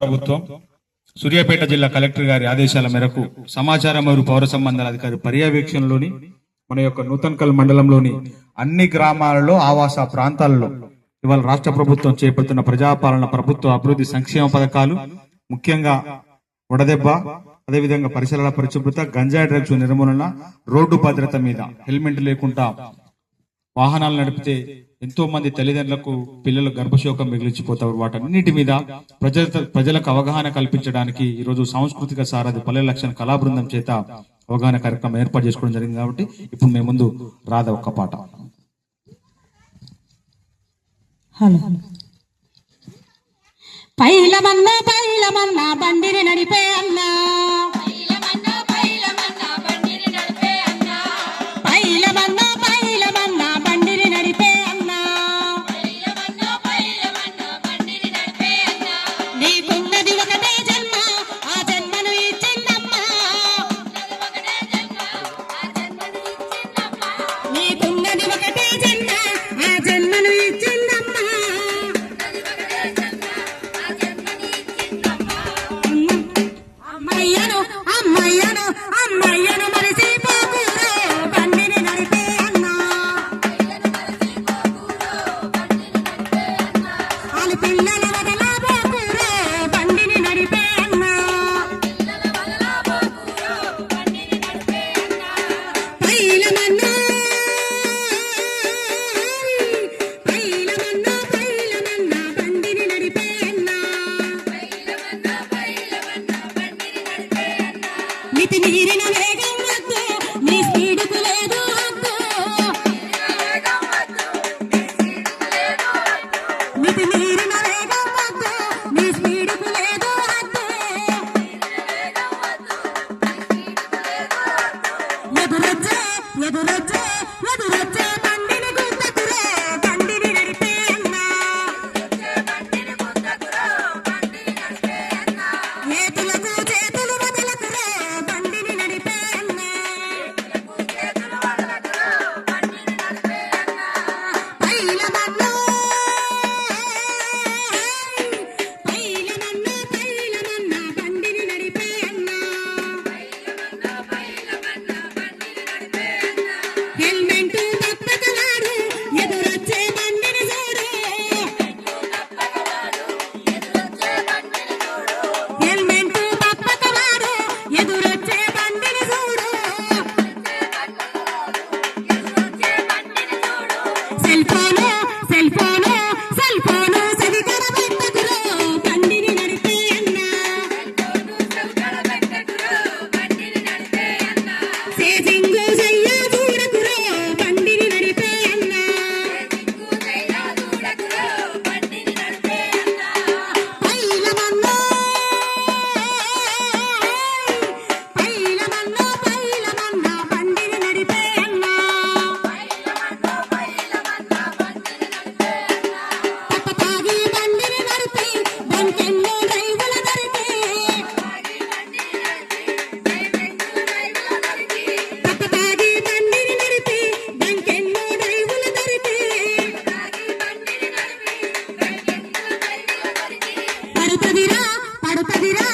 ప్రభుత్వం సూర్యాపేట జిల్లా కలెక్టర్ గారి ఆదేశాల మేరకు సమాచార మరియు పౌర సంబంధాల అధికారి పర్యవేక్షణలోని మన యొక్క నూతన్కల్ మండలంలోని అన్ని గ్రామాలలో ఆవాస ప్రాంతాలలో ఇవాళ రాష్ట్ర ప్రభుత్వం చేపడుతున్న ప్రజాపాలన ప్రభుత్వ అభివృద్ధి సంక్షేమ పథకాలు, ముఖ్యంగా వడదెబ్బ, అదేవిధంగా పరిసరాల పరిశుభ్రత, గంజాయి డ్రగ్స్ నిర్మూలన, రోడ్డు భద్రత మీద హెల్మెట్ లేకుండా వాహనాలు నడిపితే ఎంతో మంది తల్లిదండ్రులకు పిల్లలు గర్భశోకం మిగిలిచిపోతారు. వాటన్నిటి మీద ప్రజలకు అవగాహన కల్పించడానికి ఈరోజు సాంస్కృతిక సారథి పల్లె లక్షణ కళా బృందం చేత అవగాహన కార్యక్రమం ఏర్పాటు చేసుకోవడం జరిగింది. కాబట్టి ఇప్పుడు మేము ముందు రాధ ఒక్క పాట. పైలమన్నా బండిని నడిపే అన్నా, పడుతదిరా